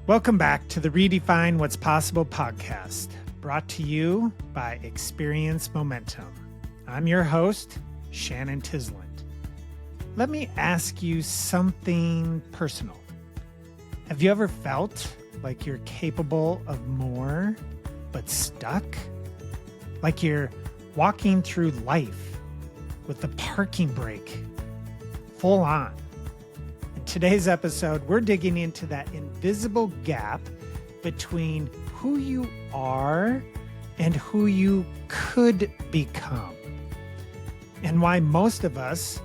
Welcome back to the Redefine What's Possible podcast, brought to you by Experience Momentum. I'm your host, Shannon. Let me ask you something personal. Have you ever felt like you're capable of more, but stuck? Like you're walking through life with the parking brake full on? In today's episode, we're digging into that invisible gap between who you are and who you could become, and why most of us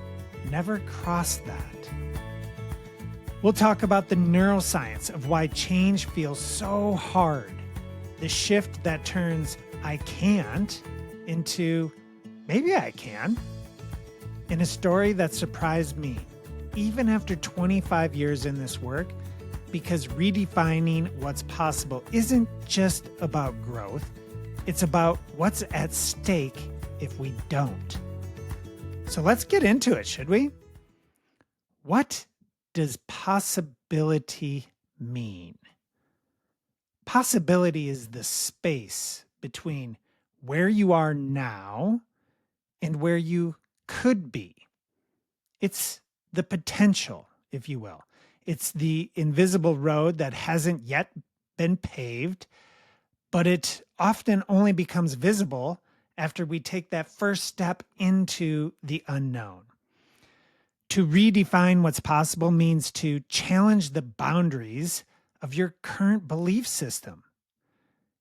never cross that. We'll talk about the neuroscience of why change feels so hard, the shift that turns I can't into maybe I can, in a story that surprised me, even after 25 years in this work, because redefining what's possible isn't just about growth, it's about what's at stake if we don't. So let's get into it, should we? What does possibility mean? Possibility is the space between where you are now and where you could be. It's the potential, if you will. It's the invisible road that hasn't yet been paved, but it often only becomes visible after we take that first step into the unknown. To redefine what's possible means to challenge the boundaries of your current belief system.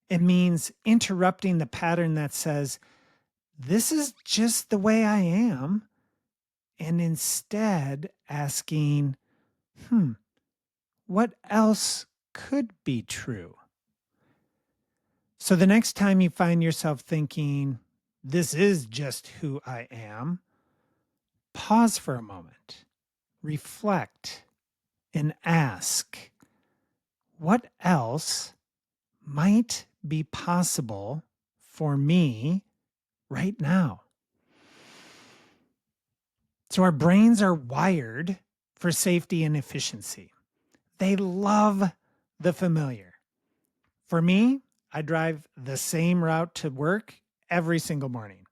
It means interrupting the pattern that says, this is just the way I am, and instead asking, what else could be true? So the next time you find yourself thinking, this is just who I am, pause for a moment, reflect, and ask, what else might be possible for me right now? So our brains are wired for safety and efficiency. They love the familiar. For me, I drive the same route to work every single morning.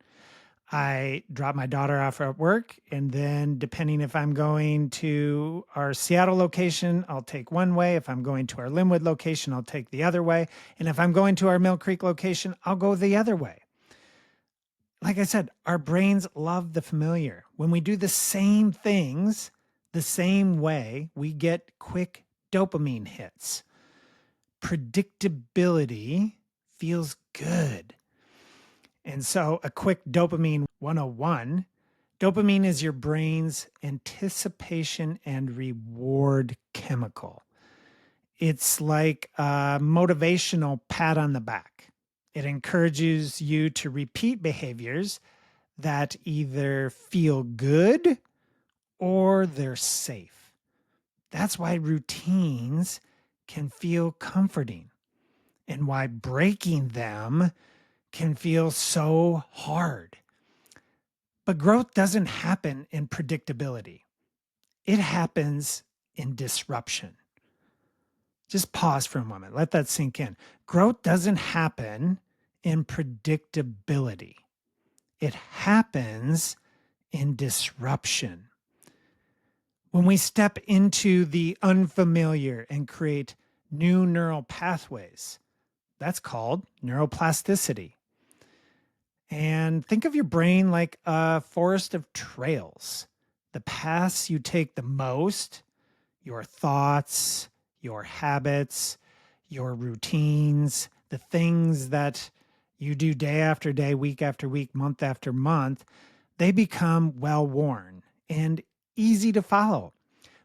I drop my daughter off at work, and then depending if I'm going to our Seattle location, I'll take one way. If I'm going to our Linwood location, I'll take the other way. And if I'm going to our Mill Creek location, I'll go the other way. Like I said, our brains love the familiar. When we do the same things the same way, we get quick dopamine hits. Predictability feels good. And so a quick dopamine 101, dopamine is your brain's anticipation and reward chemical. It's like a motivational pat on the back. It encourages you to repeat behaviors that either feel good or they're safe. That's why routines can feel comforting and why breaking them can feel so hard. But growth doesn't happen in predictability. It happens in disruption. Just pause for a moment. Let that sink in. Growth doesn't happen in predictability. It happens in disruption. When we step into the unfamiliar and create new neural pathways, that's called neuroplasticity. And think of your brain like a forest of trails. The paths you take the most, your thoughts, your habits, your routines, the things that you do day after day, week after week, month after month, they become well-worn and easy to follow.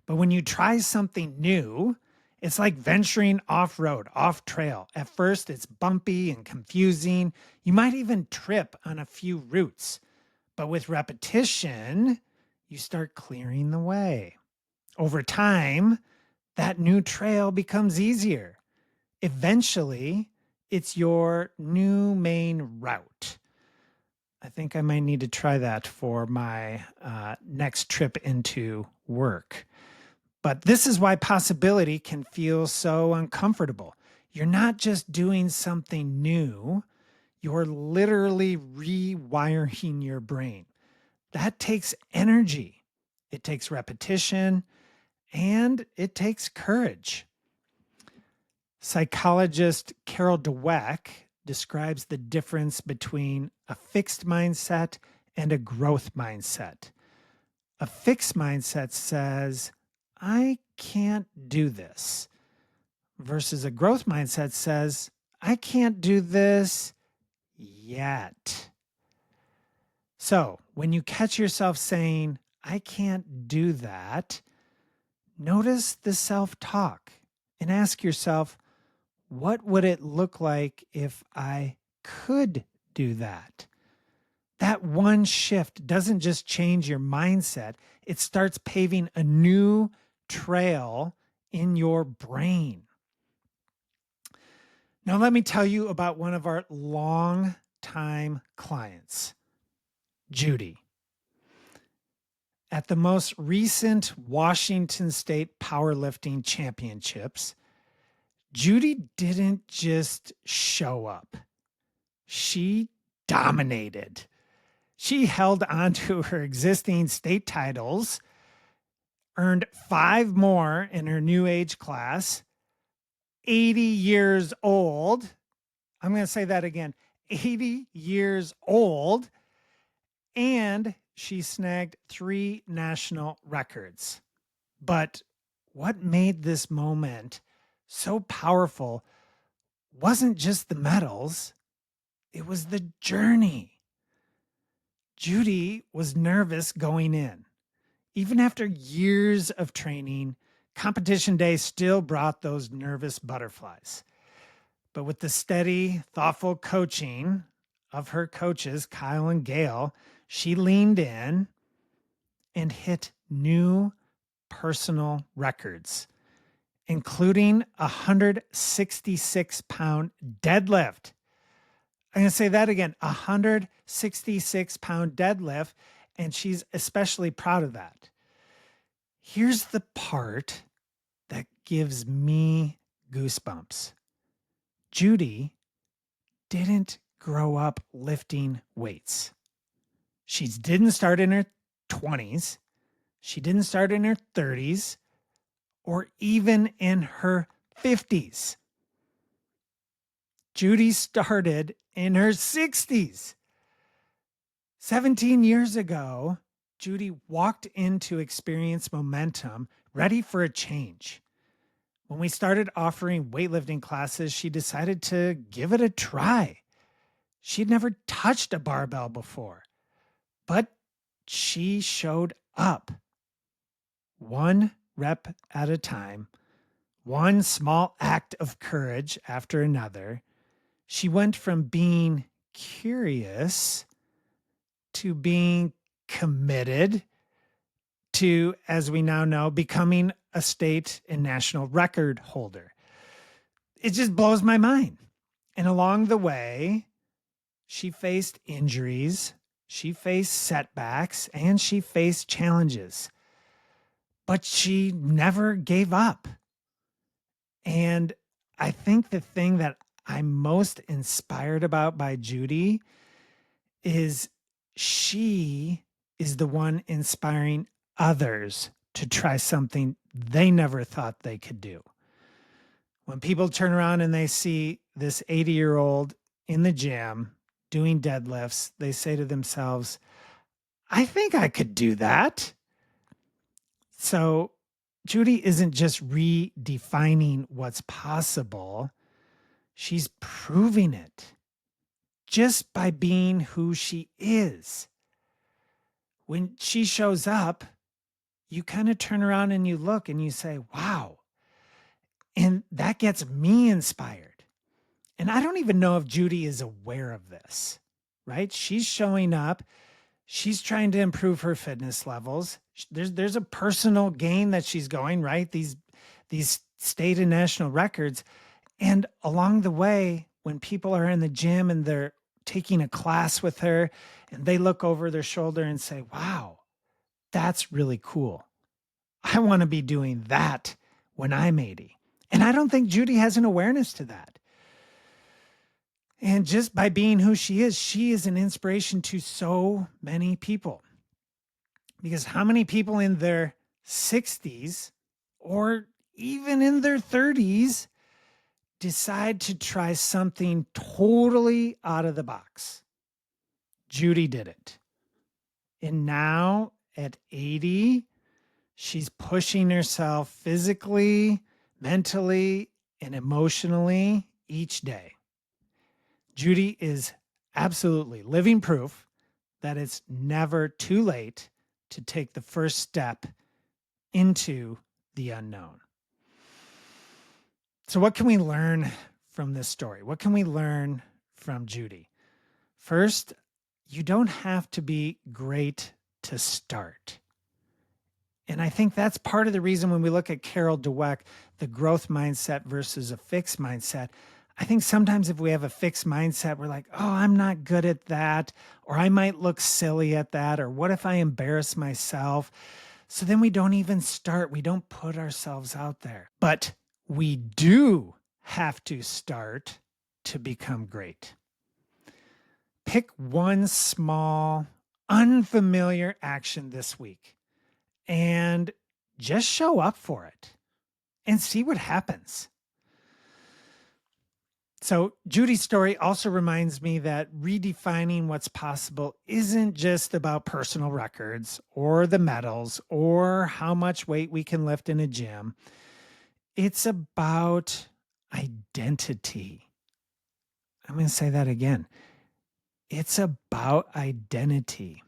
But when you try something new, it's like venturing off-road, off-trail. At first, it's bumpy and confusing. You might even trip on a few routes. But with repetition, you start clearing the way. Over time, that new trail becomes easier. Eventually, it's your new main route. I think I might need to try that for my next trip into work. But this is why possibility can feel so uncomfortable. You're not just doing something new, you're literally rewiring your brain. That takes energy, it takes repetition, and it takes courage. Psychologist Carol Dweck describes the difference between a fixed mindset and a growth mindset. A fixed mindset says, I can't do this, versus a growth mindset says, I can't do this yet. So when you catch yourself saying, I can't do that, notice the self-talk and ask yourself, what would it look like if I could do that? That one shift doesn't just change your mindset, it starts paving a new trail in your brain. Now, let me tell you about one of our long-time clients, Judy. At the most recent Washington State Powerlifting Championships, Judy didn't just show up. She dominated. She held on to her existing state titles, earned 5 more in her new age class, 80 years old. I'm going to say that again, 80 years old. And she snagged 3 national records. But what made this moment so powerful wasn't just the medals, it was the journey. Judy was nervous going in. Even after years of training, competition day still brought those nervous butterflies. But with the steady, thoughtful coaching of her coaches, Kyle and Gail, she leaned in and hit new personal records, including a 166-pound deadlift. I'm going to say that again, a 166-pound deadlift, and she's especially proud of that. Here's the part that gives me goosebumps. Judy didn't grow up lifting weights. She didn't start in her 20s. She didn't start in her 30s or even in her 50s. Judy started in her 60s. 17 years ago, Judy walked into Experience Momentum ready for a change. When we started offering weightlifting classes, she decided to give it a try. She'd never touched a barbell before, but she showed up. 1 rep at a time, one small act of courage after another. She went from being curious to being committed to, as we now know, becoming a state and national record holder. It just blows my mind. And along the way, she faced injuries, she faced setbacks, and she faced challenges. But she never gave up. And I think the thing that I'm most inspired about by Judy is she is the one inspiring others to try something they never thought they could do. When people turn around and they see this 80-year-old in the gym doing deadlifts, they say to themselves, I think I could do that. So Judy isn't just redefining what's possible. She's proving it just by being who she is. When she shows up, you kind of turn around and you look and you say, wow. And that gets me inspired. And I don't even know if Judy is aware of this, right? She's showing up. She's trying to improve her fitness levels. There's a personal gain that she's going, right? These state and national records. And along the way, when people are in the gym and they're taking a class with her and they look over their shoulder and say, wow, that's really cool. I want to be doing that when I'm 80. And I don't think Judy has an awareness to that. And just by being who she is an inspiration to so many people. Because how many people in their 60s or even in their 30s decide to try something totally out of the box? Judy did it. And now at 80, she's pushing herself physically, mentally, and emotionally each day. Judy is absolutely living proof that it's never too late to take the first step into the unknown. So, what can we learn from this story? What can we learn from Judy? First, you don't have to be great to start. And I think that's part of the reason when we look at Carol Dweck, the growth mindset versus a fixed mindset. I think sometimes if we have a fixed mindset, we're like, oh, I'm not good at that, or I might look silly at that, or what if I embarrass myself? So then we don't even start. We don't put ourselves out there. But we do have to start to become great. Pick one small, unfamiliar action this week and just show up for it and see what happens. So Judy's story also reminds me that redefining what's possible isn't just about personal records or the medals or how much weight we can lift in a gym. It's about identity. I'm going to say that again. It's about identity,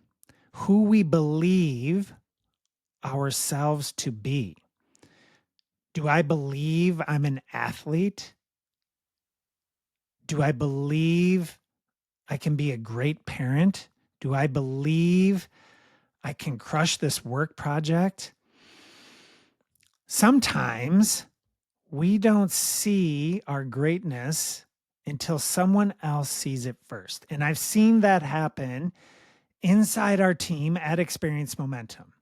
who we believe ourselves to be. Do I believe I'm an athlete? Do I believe I can be a great parent? Do I believe I can crush this work project? Sometimes we don't see our greatness until someone else sees it first. And I've seen that happen inside our team at Experience Momentum.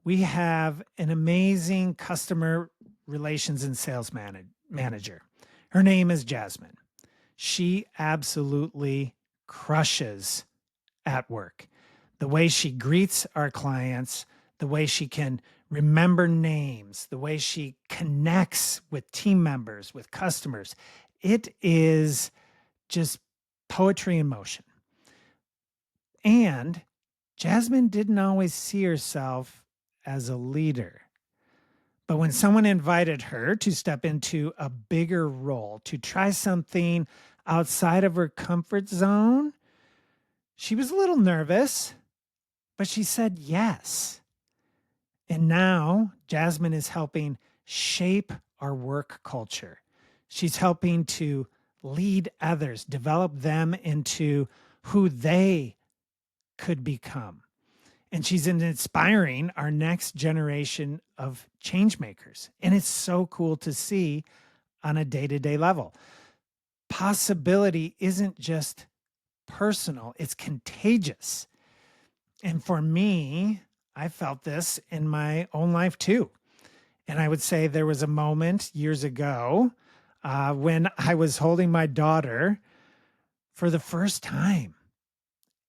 We have an amazing customer relations and sales manager. Her name is Jasmine. She absolutely crushes at work. The way she greets our clients, the way she can remember names, the way she connects with team members, with customers. It is just poetry in motion. And Jasmine didn't always see herself as a leader. But when someone invited her to step into a bigger role, to try something outside of her comfort zone, she was a little nervous, but she said yes. And now Jasmine is helping shape our work culture. She's helping to lead others, develop them into who they could become. And she's inspiring our next generation of change makers. And it's so cool to see on a day-to-day level. Possibility isn't just personal, it's contagious. And for me, I felt this in my own life too. And I would say there was a moment years ago when I was holding my daughter for the first time.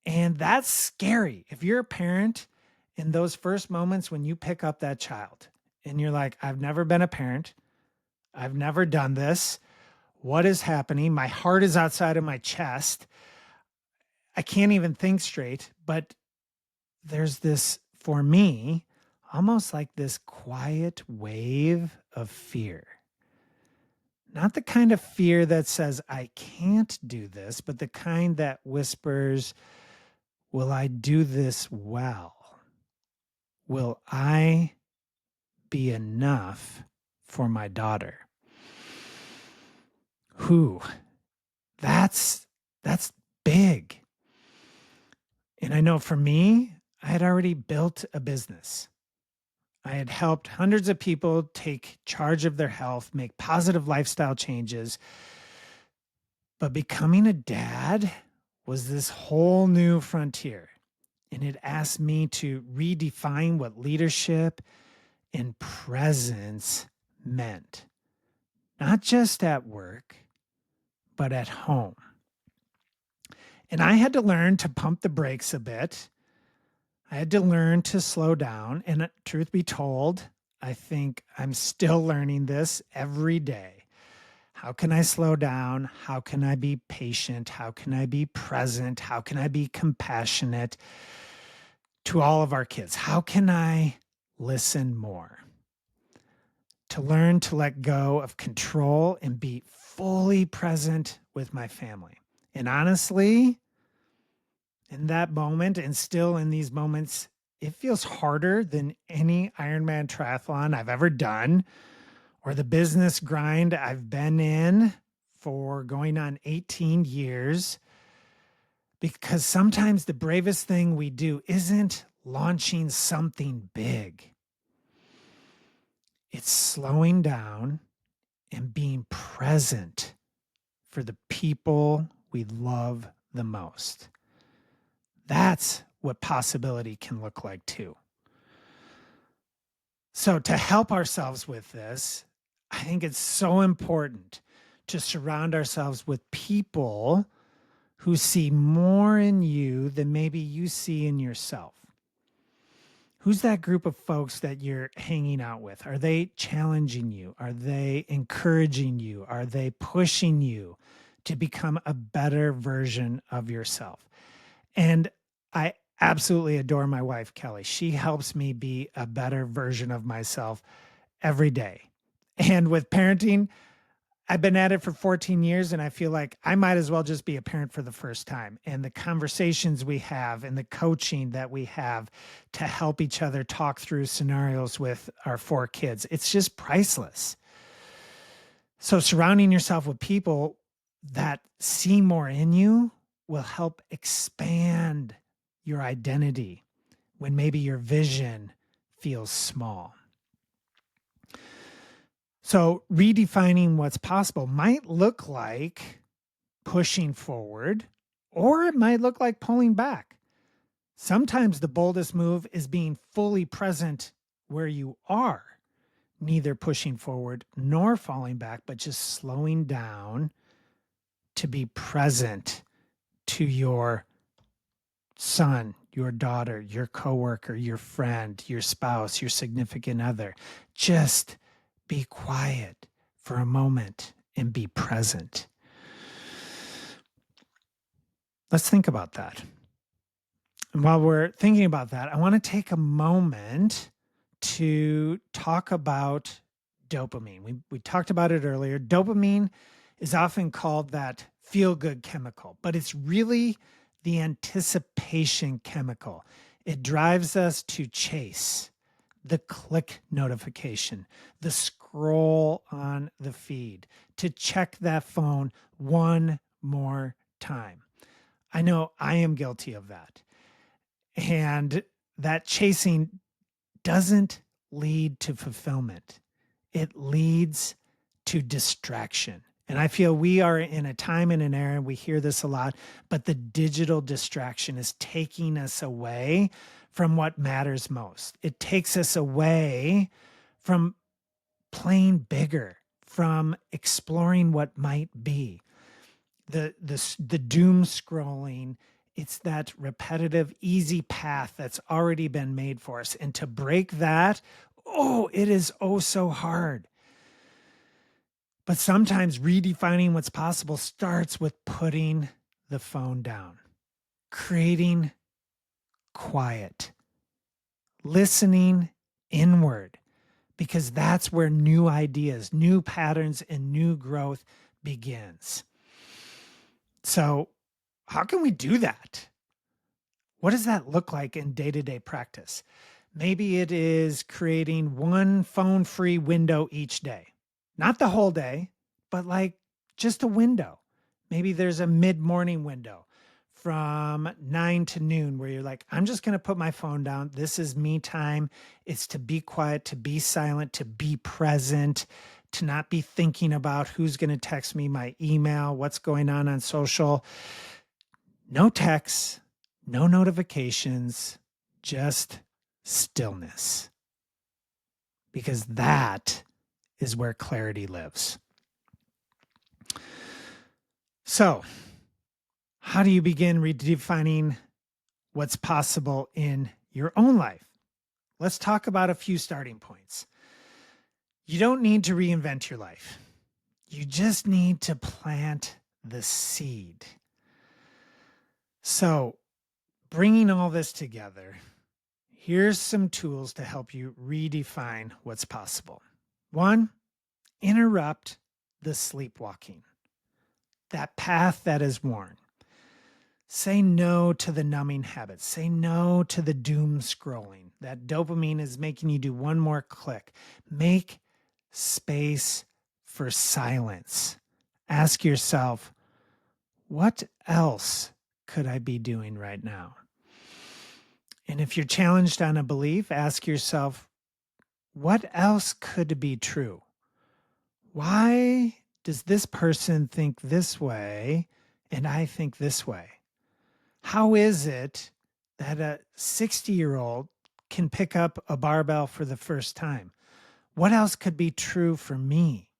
And that's scary. If you're a parent, in those first moments when you pick up that child and you're like, I've never been a parent, I've never done this. What is happening? My heart is outside of my chest. I can't even think straight, but there's this, for me, almost like this quiet wave of fear. Not the kind of fear that says, I can't do this, but the kind that whispers, will I do this well? Will I be enough for my daughter? Who? That's big. And I know for me, I had already built a business. I had helped hundreds of people take charge of their health, make positive lifestyle changes. But becoming a dad was this whole new frontier. And it asked me to redefine what leadership and presence meant, not just at work, but at home. And I had to learn to pump the brakes a bit. I had to learn to slow down. And truth be told, I think I'm still learning this every day. How can I slow down? How can I be patient? How can I be present? How can I be compassionate to all of our kids? How can I listen more? To learn to let go of control and be fully present with my family. And honestly, in that moment and still in these moments, it feels harder than any Ironman triathlon I've ever done or the business grind I've been in for going on 18 years. Because sometimes the bravest thing we do isn't launching something big. It's slowing down and being present for the people we love the most. That's what possibility can look like too. So to help ourselves with this, I think it's so important to surround ourselves with people who see more in you than maybe you see in yourself. Who's that group of folks that you're hanging out with? Are they challenging you? Are they encouraging you? Are they pushing you to become a better version of yourself? And I absolutely adore my wife, Kelly. She helps me be a better version of myself every day. And with parenting, I've been at it for 14 years and I feel like I might as well just be a parent for the first time. And the conversations we have and the coaching that we have to help each other talk through scenarios with our 4 kids, it's just priceless. So surrounding yourself with people that see more in you will help expand your identity when maybe your vision feels small. So redefining what's possible might look like pushing forward, or it might look like pulling back. Sometimes the boldest move is being fully present where you are, neither pushing forward nor falling back, but just slowing down to be present to your son, your daughter, your coworker, your friend, your spouse, your significant other. Just be quiet for a moment and be present. Let's think about that. And while we're thinking about that, I want to take a moment to talk about dopamine. We talked about it earlier. Dopamine is often called that feel-good chemical, but it's really the anticipation chemical. It drives us to chase the click notification, the scroll on the feed, to check that phone one more time. I know I am guilty of that. And that chasing doesn't lead to fulfillment. It leads to distraction. And I feel we are in a time and an era, and we hear this a lot, but the digital distraction is taking us away from what matters most. It takes us away from playing bigger, from exploring what might be. The doom scrolling, it's that repetitive, easy path that's already been made for us. And to break that, it is so hard. But sometimes redefining what's possible starts with putting the phone down, creating quiet, listening inward, because that's where new ideas, new patterns, and new growth begins. So, how can we do that? What does that look like in day-to-day practice? Maybe it is creating one phone-free window each day. Not the whole day, but like just a window. Maybe there's a mid-morning window from 9 to noon where you're like, I'm just going to put my phone down. This is me time. It's to be quiet, to be silent, to be present, to not be thinking about who's going to text me, my email, what's going on social. No texts, no notifications, just stillness. because that is where clarity lives. So, how do you begin redefining what's possible in your own life? Let's talk about a few starting points. You don't need to reinvent your life. You just need to plant the seed. So, bringing all this together, here's some tools to help you redefine what's possible. 1, interrupt the sleepwalking, that path that is worn. Say no to the numbing habits. Say no to the doom scrolling. That dopamine is making you do one more click. Make space for silence. Ask yourself, what else could I be doing right now? And if you're challenged on a belief, ask yourself, what else could be true? Why does this person think this way and I think this way? How is it that a 60-year-old can pick up a barbell for the first time? What else could be true for me?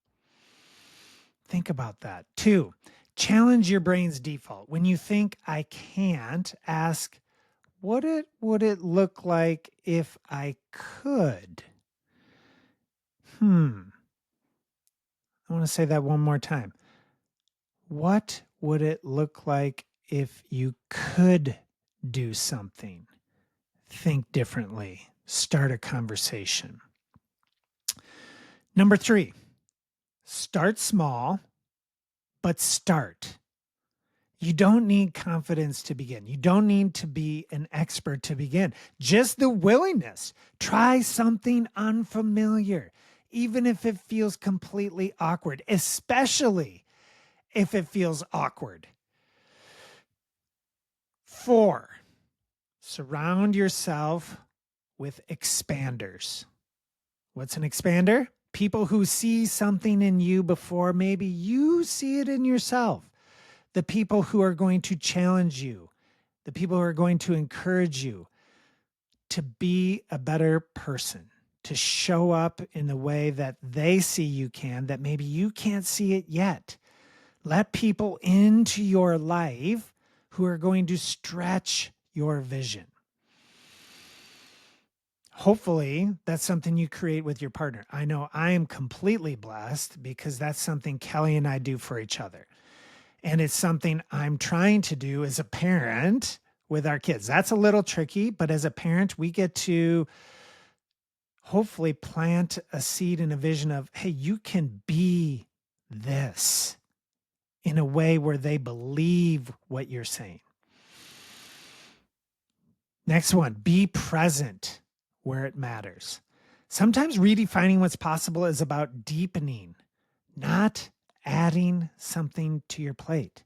Think about that. 2, challenge your brain's default. When you think I can't, ask, what would it look like if I could? I want to say that one more time. What would it look like if you could do something? Think differently. Start a conversation. Number 3, start small, but start. You don't need confidence to begin. You don't need to be an expert to begin. Just the willingness. Try something unfamiliar, even if it feels completely awkward, especially if it feels awkward. 4, surround yourself with expanders. What's an expander? People who see something in you before maybe you see it in yourself. The people who are going to challenge you, the people who are going to encourage you to be a better person, to show up in the way that they see you can, that maybe you can't see it yet. Let people into your life who are going to stretch your vision. Hopefully, that's something you create with your partner. I know I am completely blessed because that's something Kelly and I do for each other. And it's something I'm trying to do as a parent with our kids. That's a little tricky, but as a parent, we get to hopefully plant a seed and a vision of, hey, you can be this in a way where they believe what you're saying. Next one, be present where it matters. Sometimes redefining what's possible is about deepening, not adding something to your plate.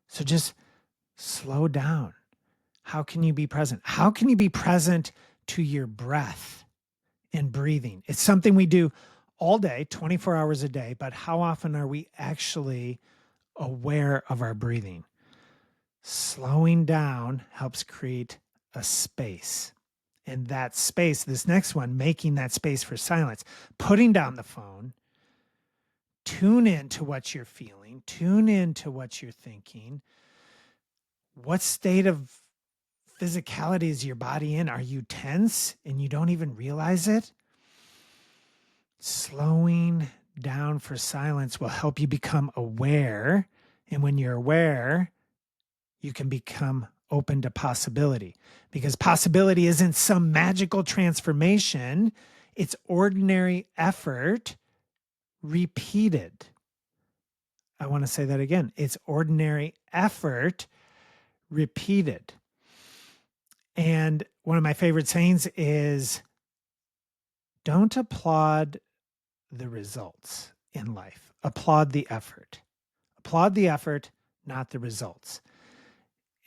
So just slow down. How can you be present? How can you be present to your breath and breathing? It's something we do all day, 24 hours a day, but how often are we actually aware of our breathing? Slowing down helps create a space. And that space, this next one, making that space for silence, putting down the phone, tune in to what you're feeling, tune in to what you're thinking. What state of physicality is your body in? Are you tense and you don't even realize it? Slowing down for silence will help you become aware. And when you're aware, you can become open to possibility, because possibility isn't some magical transformation. It's ordinary effort repeated. I want to say that again. It's ordinary effort repeated. And one of my favorite sayings is, don't applaud the results in life. Applaud the effort. Applaud the effort, not the results.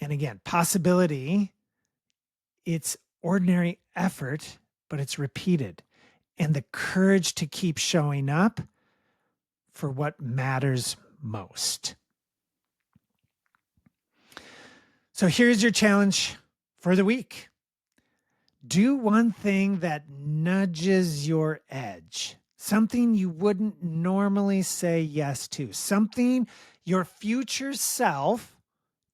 And again, possibility, it's ordinary effort, but it's repeated. And the courage to keep showing up for what matters most. So here's your challenge for the week. Do one thing that nudges your edge, something you wouldn't normally say yes to, something your future self,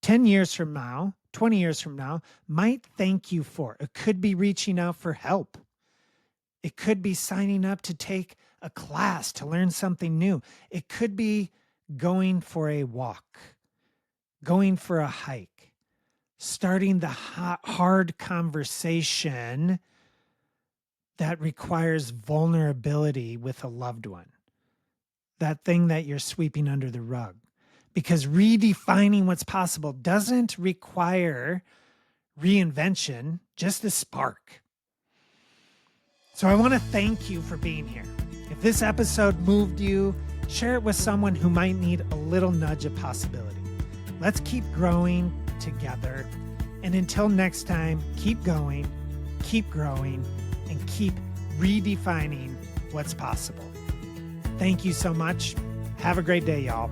10 years from now, 20 years from now, might thank you for. It could be reaching out for help. It could be signing up to take a class to learn something new. It could be going for a walk, going for a hike, starting the hard conversation that requires vulnerability with a loved one, that thing that you're sweeping under the rug. Because redefining what's possible doesn't require reinvention, just a spark. So I want to thank you for being here. If this episode moved you, share it with someone who might need a little nudge of possibility. Let's keep growing together. And until next time, keep going, keep growing, and keep redefining what's possible. Thank you so much. Have a great day, y'all.